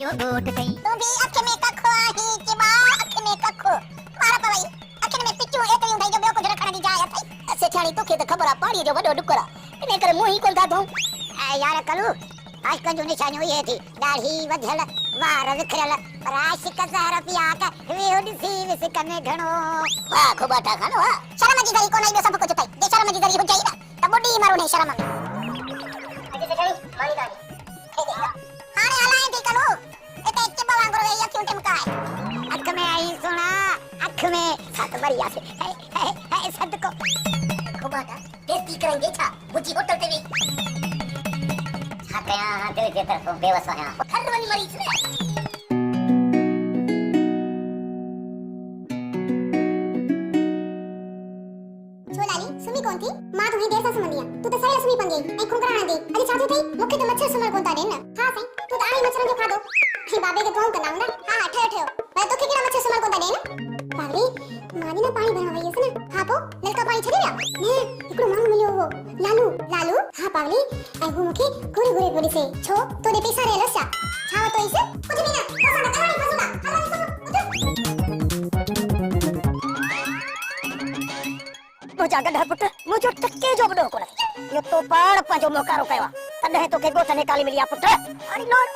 जो गोट कई तू भी अख में कखो आही के बा अख में कखो मारा पवई अख में पिचू एकरी उठाई जो बयो कुछ रखण दी जाय थई से छाणी तोखे त खबर आ पाणी जो वडो डुकरा इने करे मुंह ही कोन था तू ए यार कलू आज कंजू निशानी ये थी दाढ़ी वधल वार विखरल पर आशिक ज़हर पिया के वे उडसी विस कने घणो वाह खोबाटा खानो वाह शर्म जी गरी कोन आई सब कुछ थई जे शर्म जी गरी हो जाई ना त बडी मारो नहीं शर्म अजे से गई मारी दानी हाने हलाए थी कलू एते चिब्बा वांगरो वे अखियों टिमकाए अख में आई सुना अख में सात बढ़िया से है सदको खोबाटा टेस्टी करेंगे छा बुची होटल ते वी छा कया दिल के तरफ बेवसा है हर वनी मरीज ने छोलाली सुमी कौन थी मां तुम्हें देर सा समझ लिया तू तो सही सुमी पंगे ए खुंकराना दे अरे चाहतो थई मुखे तो मच्छर समर कोन ता देन हां सही तू तो आई मच्छर जो खा दो हे बाबे के फोन करना ना हां ठे ठे मैं तो केड़ा मच्छर समर कोन ता देन पागली मानी ना पानी भरवा वई है ना हां पो नलका पानी छड़ी ला ने इकड़ो मांग मिलियो वो लालू लालू हां पागली आई वो मुखे गोरे गोरे से छो तो दे पैसा रे लसा छावा तो इसे कुछ भी ना पसंद कहानी फसुदा मुझा गड्ढा पुट मुझो टक्के जो बडो कोन यो तो पाण पांजो मोकारो कयो तने तो के गोतने काली मिलिया पुट अरे लॉर्ड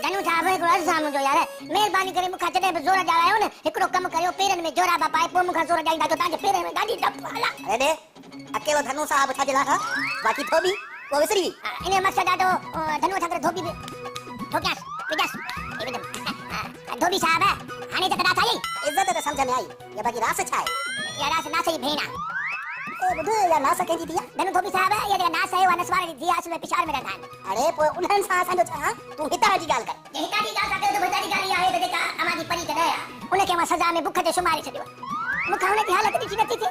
जनु जावे को सामू जो यार मेहरबानी करे मुखा चडे जोरा जायो ने एकड़ो कम करियो पेरन में जोरा बा पाए पो मुखा जोरा जाईंदा तो ताके पेरन में गाडी डप हला अरे दे अकेलो धनु साहब छा दिला था बाकी धोबी वो विसरी इने मकसद आडो धनु ठाकर धोबी ठोक्यास पिजास एकदम धोबी साहब हाने तक रात आई इज्जत तो समझ में आई ये बाकी रास छा है या रास ना सही भेना ए बुध या ना सके जी दिया धनु धोबी साहब ये ना सही वनस्वारी दिया असले पिछाड़ में रहता है अरे पो उन्हन सा संजो छा तू हिता जी गाल कर जे हिता जी गाल कर तो बेचारी गाली आहे तो जेका हमारी परी कदया उनके मा सजा में भूख ते सुमारी छडियो मुखा उन की हालत दी नथी थी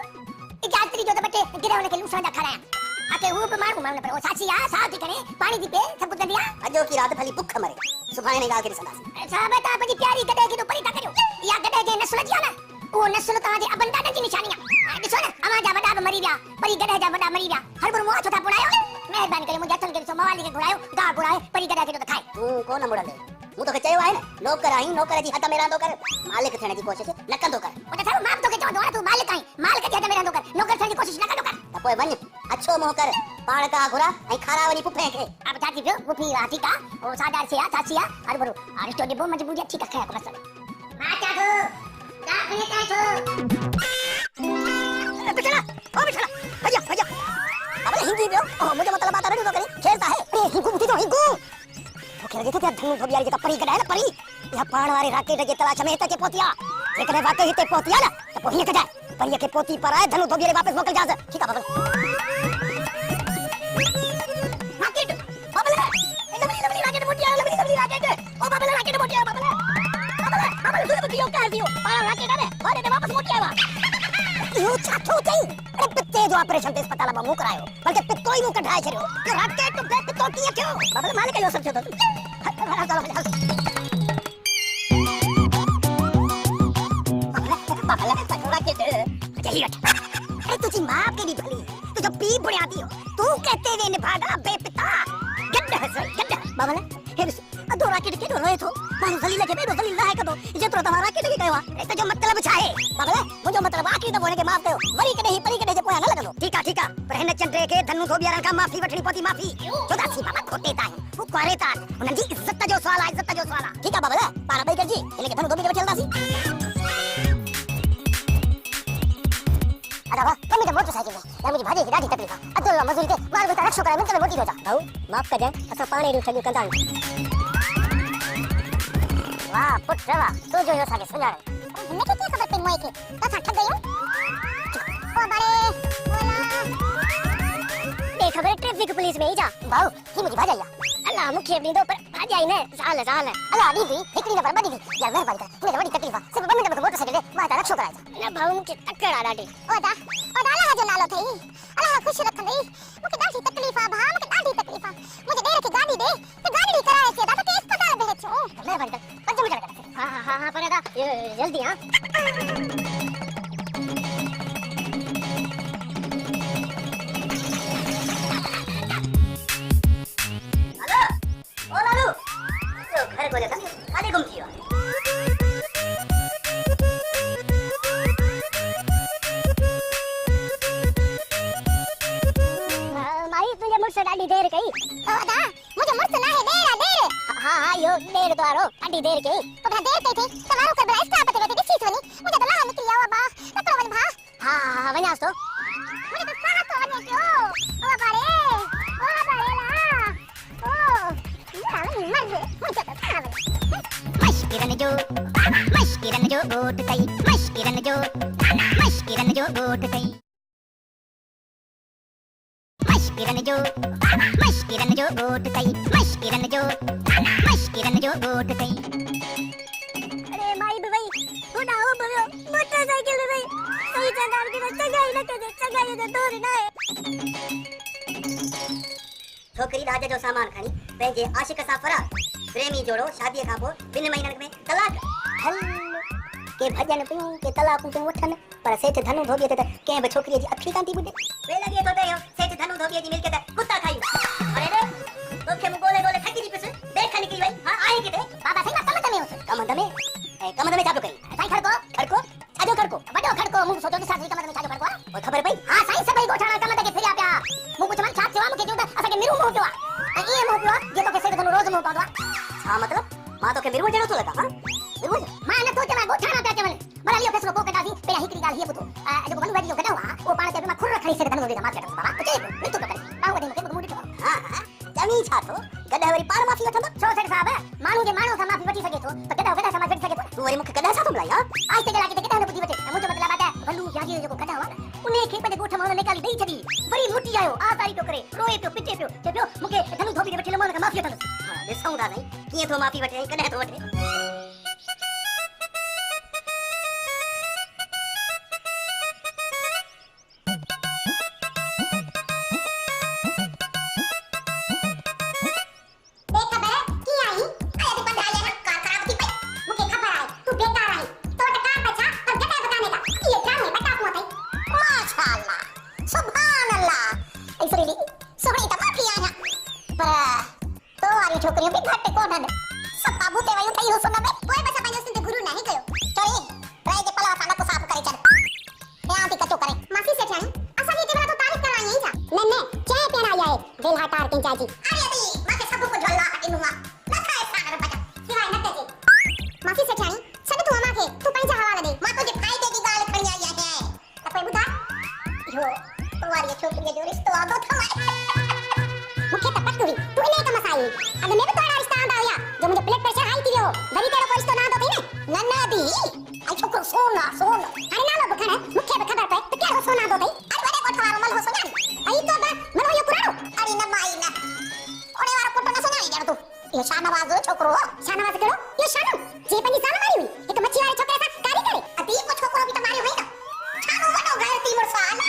ई जात्री जो तो बटे गिरे उनके लूसा दा खराया आके वो पे मारू मारने पर ओ साची आ साथ करे पानी दी पे सब कुछ दिया अजो की रात भली भूख मरे सुभाणे ने गाल के सदासी साहब ता पजी प्यारी गडे की तो परी ता करियो या गडे के नस्ल जिया ना ओ नस्ल ता जे अपन दादा की निशानियां दिसो ना अमा जा बड़ा मरी गया परी गडे जा बड़ा मरी गया हर बुर मुआ छोटा पुणायो मेहरबानी करे मुझे अथन के सो मवाली के घुरायो गा घुराए परी गडे के तो खाए तू कोन मुड़ले मु तो कचयो है ना नौकर आई नौकर जी हता मेरा कर मालिक थने की कोशिश न कंदो कर ओ ता माप तो के चो दो तू मालिक आई माल के हता मेरा नौकर थने की कोशिश न कंदो कर त पोए बन अच्छो मोह कर पाण का घुरा आई खारावनी पुफे के अब जाती पियो बुफी आती का ओ सादार से आ तासिया हर बुर अरिस्टो डिबो मजबूरी अच्छी का खाया को मसल माता दो दा कने ता छो बेटा ओ बेटा भैया भैया अब हिंदी बियो ओ मुझे मतलब बात रही तो करे खेलता है ए हिंगू मुठी तो हिंगू तो खेल गए थे धनु धोबियारी जका परी गडा है ना परी या पाण वाले राकेट के तलाश में तके पोतिया जेकरे वाकई हिते पोतिया ना तो पोही के जाए परी के पोती पर आए धनु धोबियारी वापस मोकल जा ठीक है बाबा राकेट बाबा लबली राकेट मोटिया लबली राकेट ओ बाबा राकेट मोटिया बाबा बाबा सुन दियो कह दियो पाण राकेट है और ने वापस मोटिया वा यो छातो थई अरे पित्ते जो ऑपरेशन ते अस्पताल में मुंह करायो बल्कि पित्तो ही मुंह कढाए छरियो यो राकेट तो पित्तो किया क्यों बाबा मालिक यो सब छो तो बाबा राकेट चलिए अरे तुझी मां के दी भली तू जो पी बुढ़ियाती हो तू कहते वे निभागा बेपिता गड्ढा है सही गड्ढा बाबा हे अदो राकेट के तो रोए तो मानो जलील के बेरो जलील है कदो जे तो तुम्हारा राकेट के कहवा ए जो मतलब छाए बाबा मुझो मतलब आखिरी दफो ने के माफ कयो वरी कदे ही परी कदे जे पोया न लगलो ठीक है पर हिन चंद्रे के धनु धोबियारन का माफी वठणी पोती माफी जोदासी बाबा खोटे ता वो क्वारे ता उन जी इज्जत जो सवाल ठीक है बाबा पारा भाई कर जी इनके धनु धोबी के चलदासी अरे वाह कमी तो मोटरसाइकिल है या मुझे भाजी की दादी तकलीफ है अदल मजदूरी ते मार बेटा रक्षो करे मिनट में मोटी हो जा भाऊ माफ कर दे असा पानी रू छजू कंदा वाह पुत्र वाह तू जो यो सागे सुनाड़े मैं के खबर पे मोए के तो ठग गयो ओ बड़े बोला देख खबर ट्रैफिक पुलिस में ही जा भाऊ ही मुझे भाजाया अल्लाह मुखे दी दो पर भाजाई ने साल अल्लाह दीदी एकड़ी नंबर बदी दी यार मेहरबानी कर मुझे बड़ी तकलीफ है सिर्फ 2 मिनट में मोटरसाइकिल ले माता रक्षो कराए ना भाऊ मुझे तकड़ा डाडी ओ दा अल्लाह जो नालो थई अल्लाह खुश रखंदी मुझे दादी तकलीफ है भा मुझे दादी तकलीफ है मुझे देर के गाड़ी दे तो गाड़ी कराए के दा तो अस्पताल भेजो मेहरबानी कर 5 मिनट कर हां पर दा जल्दी हां हेलो अरे कोई देखा काले गुम थी माई तुझे मुझसे डाली देर कही दादा मुझे मुझसे ना है देर हाँ यो देर तो आरो डाली देर कही तो देर कही थी तुम्हारो कर बड़ा स्टाफ पते बेटे किसी सुनी मुझे तो लहा निकली आवा बा तकरो वन भा हाँ वनास तो मुझे तो साथ तो वने क्यों ओ बारे ला ओ ये मर गए मुझे तो खावे मशकिरन जो गोट कई मशकिरन जो गोट कई मशकिरन जो गोट कई मशकिरन जो गोट कई अरे माई बे भाई थोड़ा हो बे मोटरसाइकिल में भाई सही जगह की चगाई न करे चगाई तो दूर ना है छोकरी राजा जो सामान खणी पंहिंजे आशिक सां फरार प्रेमी जोड़ो शादी खां पोइ 2 महीननि में तलाक के भजन पियूं के तलाकूं पियूं वठन पर सेठ धनु धोबीअ ते कंहिं बि छोकिरीअ जी अखी कान थी ॿुधे वे लॻे थो त इहो सेठ धनु धोबीअ जी मिल्कियत कुत्ता खाई अरे रे तोखे मूं ॻोल्हे थकी थी पियुसि देख निकिरी वई हां आहे किथे बाबा सही मां कमंद में हुअसि कमंद में छा पियो करी साईं खड़को छाजो खड़को वॾो खड़को मूं सोचो ॾिसां थी कमंद में छाजो खड़को आहे ओए ख़बर पई हा साईं सभई ॻोठाणा कमंद खे फिरिया पिया मूं पुछमान छा थियो आहे मूंखे चयो त असांखे मिरू मोह पियो आहे ऐं ईअं मोह पियो आहे जेको के सेठ धनु रोज़ मोह पवंदो आहे छा मतलब मां तोखे मिरुअ जहिड़ो थो लॻा हां मिरुअ मां नथो चवां ॻोठाणा पिया चवनि भला इहो फ़ैसिलो पोइ कढासीं पहिरियां हिकिड़ी ॻाल्हि हीअ ॿुधो जेको वॾो भाई जो गॾो आहे उहो पाण चए मां खुर खणी सेठ धनु धोबी सां माफ़ी वठंदुसि बाबा कुझु नथो करे तव्हां वॾे मूंखे मुंहुं ॾिठो हां जमी छा थो गॾु वरी पाण माफ़ी वठंदो छो सेठ साहब माण्हू जे माण्हू सां माफ़ी वठी सघे थो त गॾो सां माफ़ी वठी सघे थो तूं वरी मूंखे गॾु छा थो मिलाई हां आज ते किथे न ॿुधी वठे मुंहिंजो मतिलबु आहे त वॾू जागीर जेको गॾो आहे न उन खे पंहिंजे ॻोठ मां निकाली ॾेई छॾी वरी मोटी आयो आसारी पियो करे रोए पियो पिटे पियो चए पियो मूंखे धनु धोबी वठी लमो हुनखे माफ़ी वठंदुसि हां ॾिसूं था साईं कीअं थो माफ़ी वठे ऐं कॾहिं थो वठे छोकरियों भी घट कोन सब बाबू ते वयो थई हो सुन में कोई बस पंहिंजो सिंध गुरु नहीं कयो चोरी राय जे पला सां न साफ करे चल या थी कचो करे मासी सेठाणी असां ये केवरा तो तारीफ कराई आई छा न चाय पेरा आई है दिल हटार के चाची अरे दी माके सब कुछ अल्लाह इनुमा न खाए सागर बचा सिवाय न तेजे मासी सेठाणी छड तू अमा के तू पंहिंजा हवाला दे मां तुझे फायदे की गाल खणी आई है त कोई बुधा यो तुम्हारी छोकरी जो रिश्तो आदो थमाए मुखे त पक हुई तू इने कम साई अने में भी तोड़ा रिश्ता आंदा हुया जो मुझे ब्लड प्रेशर हाई थी वियो वरी तेरो कोई रिश्तो ना आंदो थई ने न दी आई छोकरो सोना अरे ना लो बखण मुखे भी खबर पए त केरो सोना आंदो थई अरे बड़े कोठवारो मल हो सोना आई तो मन हो यो पुराणो अरे न माई न ओने वारो पुट न सुनाई ॼण तू ये शानवाज छोकरो शानवाज केड़ो ये शानू जे पंजी साल मारी हुई एक मच्छी वाले छोकरे सा कारी करे अती को छोकरो भी तुम्हारे हुई ना छानो वडो घर ती मुरसाना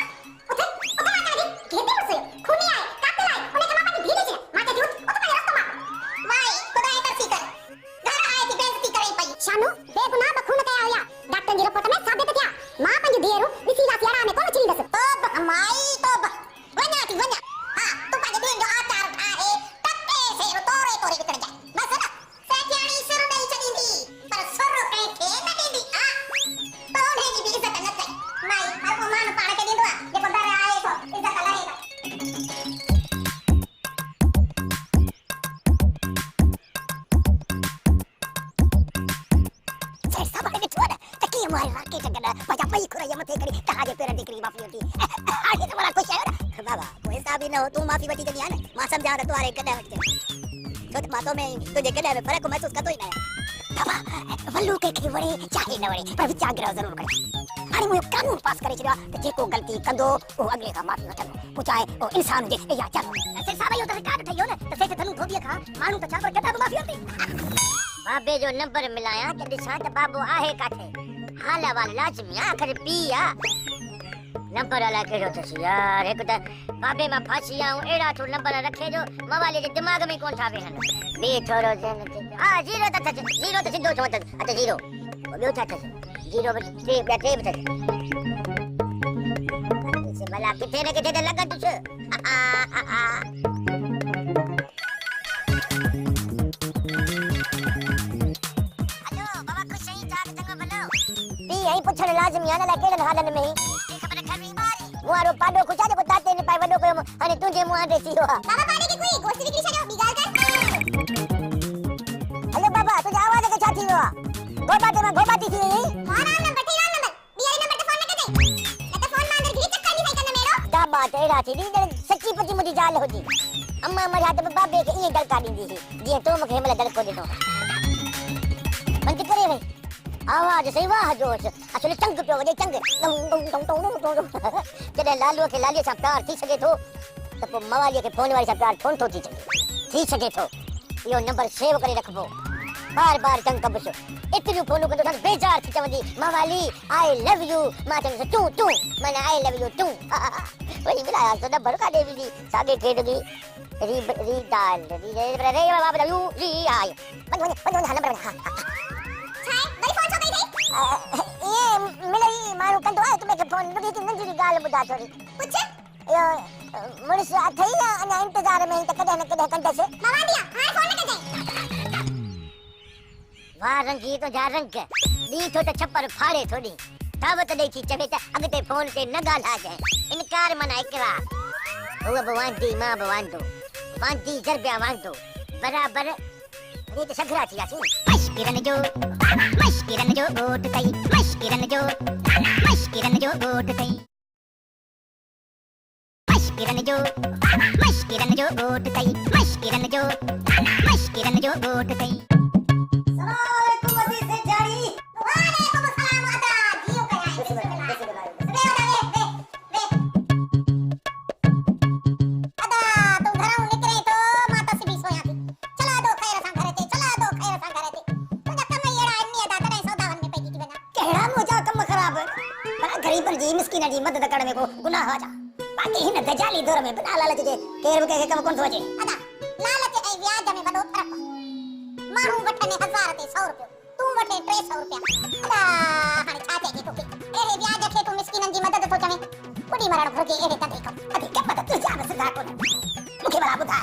उठे माता दी घेते मुसे खूनी आए काते आए उन्हें के माता दी भीले छे माता दूत ओ तो पंहिंजे रस्तो मां माई खुदा तरसी कर घर आए थी बेइज्जती करे पई शानू बेगुनाह बखून कया हुया डॉक्टर जी रिपोर्ट में साबित थिया मां पंहिंजी धीअरू विसीला सियारा में कोन छिली दस तोब माई तोब वञा थी वञा हां तू पंहिंजे धीअ जो आचार ठाहे टके से तोरे तोरे विकण जा बस ना सेठियाणी सिर ॾेई छॾींदी पर सुर कंहिंखे न ॾींदी आ त उन्हे जी बि इज़त न कई माई हर को मान पाण खे ॾींदो आहे जेको दर आए सो इज़त लहे से सब ने छोड़ तकी मोर राके जगना मजा पई खुरैया मथे करी तहाजे पेर दिकरी माफी होती आगे तो बड़ा खुश है ना बाबा कोई हिसाब ही न हो तू माफ़ी वठी जॾहिं आहे न मां सम्झां त तुम्हारे कॾहिं वठी छो त मां तो में तुझे कॾहिं में फ़र्क़ु महसूस कंदो ई न आहियां बाबा वल्लू के वड़े चाहे न वड़े पर विचार जरूर करे हाणे मुझे कानून पास करे छड़िया त जेको गलती कंदो वो अगले का माफी वठंदो पुचाए ओ इंसान जे या चल से साबा यो त रिकॉर्ड ठयो न त सेठ धनु धोबीअ खां माण्हू त छा पर कदा माफी वठी बाबे जो नंबर मिलाया त ॾिसां त बाबू आहे काथे हाल वाल लाजमी आखिर पिया नंबर अला केड़ो थस यार एक त बाबे मां फासी आऊं एड़ा तो नंबर रखे जो मवाले जे दिमाग में कोन था वेहन बे थोरो जन हां जीरो त थस जीरो त सिधो चवत अच्छा जीरो ॿियो छा थस जीरो टे ॿिया टे थस से भला किथे न किथे त लॻंदुसि लाज़मी आहे न केॾनि हालनि में ख़बर घर में मारी मुआरो पाडो खुशा जो ताते ने पाए वडो कयो हाणे तुंहिंजे मुंह ते थी वियो आहे बाबा पाड़े के कोई गोश्त विकिणी छॾियो ॿी ॻाल्हि कर हेलो बाबा तुंहिंजे आवाज़ खे छा थी वियो आहे गोबाटे मां गोबाटी थी वई राम नंबर ॿी वारे नंबर ते फोन न कजई न त फोन मां अंदर घिरी चक्कर दी कन मेरो का बात अहिड़ा थी ॾी सची पची मुंहिंजी ज़ाल हुजी अम्मा मरिया त बाबे खे ईअं दड़का ॾींदी हुई जीअं तो मूंखे हिन महिल दड़को ॾिनो बंदि करे वई आवाज़ सही वाह जोश असुल चंग पियो वॼे चंग जॾहिं लालूअ खे लालीअ सां प्यार थी सघे थो त पोइ मवालीअ खे फोन वारी सां प्यार छो नथो थी सघे थो इहो नंबर सेव करे रखबो बार बार चंग कबुस एतिरियूं फोनूं कंदो त बेज़ार थी चवंदी मवाली आई लव यू मां चवंदसि तूं माना आई लव यू तूं वरी मिलाया तो नंबर काॾे विझी साॻे खेॾ बि री डाल री रे बाबा यू री आई वञ नंबर हा छाए वरी फोन छो कई थई ये मिलई माण्हू कंदो आहे तुम्हें फोन ॿुधी की नंढी ॻाल्हि ॿुधा थोरी पुछ इहो मुड़ुस अथई या अञा इंतज़ार में त कॾहिं न कॾहिं कंदसि मां वांदी हाणे फोन न कजई वाह रंगी तुंहिंजा रंग ॾी थो त छपर फाड़े थोड़ी दावत ॾेई थी चवे त अॻिते फोन ते न ॻाल्हाइजांइ इनकार माना इकरार हूअ बि वांदी मां बि वांदो वांदी जरबिया वांदो बराबर ये तो सगरा थी आसी मश्किरन जो गोट तई मश्किरन जो गोट तई मश्किरन जो गोट तई मश्किरन जो गोट तई सलाम मदी से जाड़ी वालेकुम सलाम अदा जियो कया अदा तुम घरों निकरे तो माता से भी सोया थी चला दो खैर सा घरे ते तुझा कम येड़ा अन्नी अदा तने सौदावन में पैगी थी बना केड़ा मुजा कम खराब पर गरीब जी मिस्किन जी मदद करण में को गुनाह हो जा बाकी हिन दजाली दौर में बिना लालच जे केर के कम कोन थो अचे अदा लालच ऐ व्याज में वडो फर्क मानू वठने 1000 ते 100 रुपयो तू वठे 300 रुपया अदा हाने छा थे तोके एरे व्याज खे तू मिस्किनन जी मदद तो चवे बुढ़ी मरण घुर्जे एरे तदे कम अभी के मदद तुझा में सदा कोन मुखे बड़ा बुधा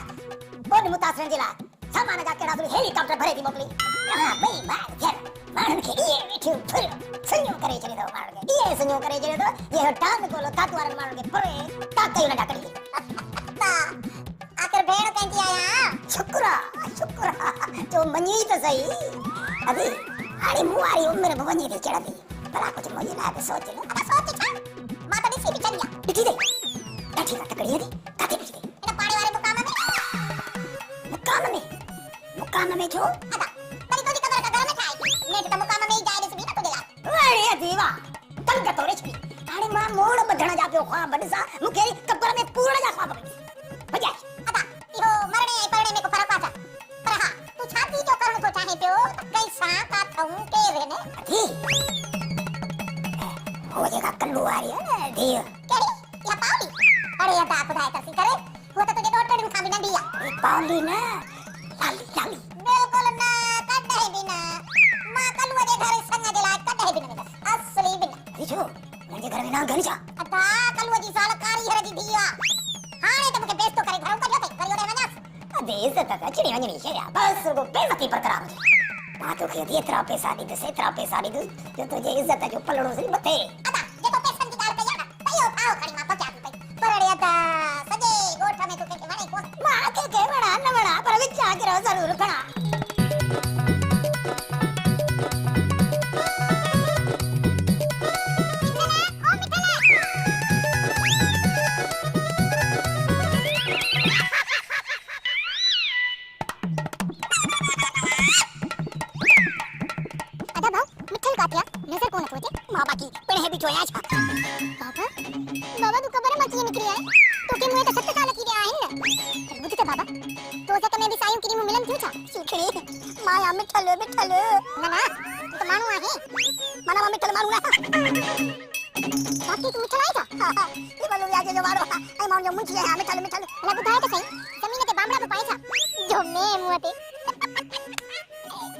कोन मुतासरन जे ला सामान जा केड़ा तो हेलीकॉप्टर भरे दी मोकली हां भाई मार घर मारन के ये बैठे फिर संयो करे चले दो मार के ये संयो करे चले दो ये टांग कोलो तातवार मार के परे ताकई न डाकड़ी आखिर भेड़ कंजी आया शुक्रा तो मनी तो सही अभी हाड़ी मुआरी उम्र में वनी थी चढ़ा दी भला कुछ मुझे ना सोच ले अदा सोच छा मां तो दिसी भी चलिया दिखी दे काठी का तकड़ी दी काठी दिखी दे एटा पाड़े वाले मुकाम में जो अदा तरी तो कबर का घर में खाए नेट तो मुकाम में ही जाए दिस भी ना तुझे अरे दीवा तंग तोरे छी हाड़ी मां मोड़ बधण जा पियो ख्वाब बडसा मुके कब्र में पूर्ण जा ख्वाब बजा अदा इहो मरने ऐं परणे में को फर्क आचा पर हां तू छाती जो करण तो चाहे पियो कैसा का थऊ के वेने अधी हो जेका कल्लू आ रही है ना धी केड़ी या पावली अरे अदा खुदा तसी करे वो तो तुझे डॉक्टर ने खाबी नंदी या पावली ना लाली बिल्कुल ना कटे बिना मां कलुआ जे घर संग जे ला कटे बिना बस असली बिना दिखो मुझे घर में ना घर जा अदा कलुआ जी साल कारी हर जी दिया हाने तो मुके बेइज्जत करे घर करियो ते करियो रे वना अबे इज्जत का चिड़ी वंजनी शेरा बस वो बेइज्जती पर करा मुझे मां तो के इतरा पैसा दी दे इतरा पैसा दी जो तुझे इज्जत जो पलड़ो से मथे अदा जेको पैसन की गाल कया ना तयो थाओ खड़ी मां पचा दी परड़े अदा सजे गोठ में तो के वणे को मां के वणा न वणा पर विचार करो जरूर खणा नजर कोन थोते मां बाकी पणे बिठो या छा बाबा तू कबर मची निकरी है तो के मुए तो 7 साल की आइन बुझ के बाबा तो जक में भी सायूं की मु मिलन थी छा सुखड़ी माया मिठल ना तो मानू आहे मना मिठल मारू ना बाकी तू मिठल आई था ये बोलो या जो मारो आई मां जो मुंची है मिठल ना बुधाए तो सही जमीन ते बामड़ा पे पाई छा जो मैं मुते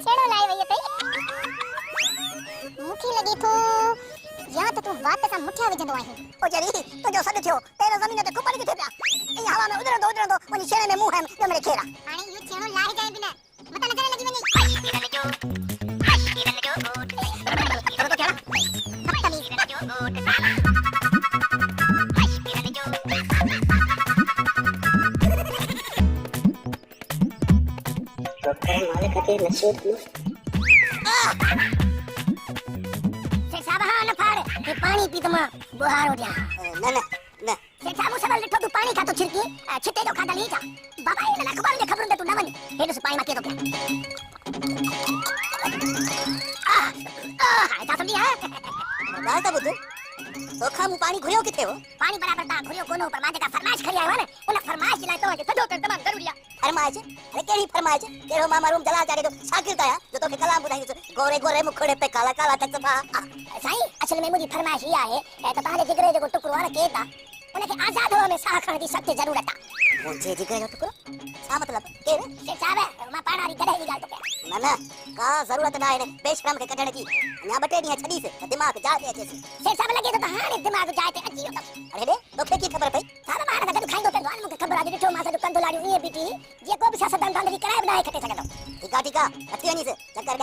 छेड़ो लाई वई तई मुखी लगी तो या तो तू बात सा मुठिया विजंदो आहे ओ जरी तो जो सद थियो तेरे जमीन ते कुपड़ के थे पिया ए हवा में उधर दो वनी छेड़े में मुंह है जो मेरे खेरा हाने यो छेड़ो लाई जाए बिना मत नजर लगी वनी किरन जो गोट तो क्या छोकरा मालिक के नसीब में सेठ साहब हाँ न फाड़ ये पानी पी तुम बुहार हो जा ना ना ना सेठ साहब मुसबल लिठो तू पानी खा तो छिड़की छिटे जो खादा ली जा बाबा ये ना खबर दे खबर दे तू ना वनी हेडो से पानी माके तो जा समझी है दादा बुद्धू तो खामू पानी घुरियो किथे हो पानी बराबर ता घुरियो कोनो पर मां जेका फरमाइश करी आयो ने उन फरमाइश दिलाई तो के सदो कर तमाम जरूरी है फरमाइश अरे केड़ी फरमाइश केड़ो मामा रूम जला जाके तो शागिर्द आया जो तो के कलाम बुधाई गोरे गोरे मुखड़े पे काला काला तक सफा साईं असल में मुजी फरमाइश ई आहे त तारे जिगरे जो टुकरो वाला केता उनके आजाद होने में साह खण की सख्त जरूरत है मुझे जिगरे जो टुकरो का मतलब के से साहब मां पाणारी गधे की गाल तो क्या ना ना का जरूरत ना है बेशरम के कढण की ना बटे दी छड़ी से दिमाग जाते अचे से साहब लगे तो हाने दिमाग जाते अजी तो अरे रे तो की खबर पई साहब मार का खाइंदो ते वाल मुके खबर आ दिठो मां से कंदो लाडी ये बीटी जे को भी सियासतदान बांधरी कराए बनाए खटे सके तो ठीक है अथी वनी से चक्कर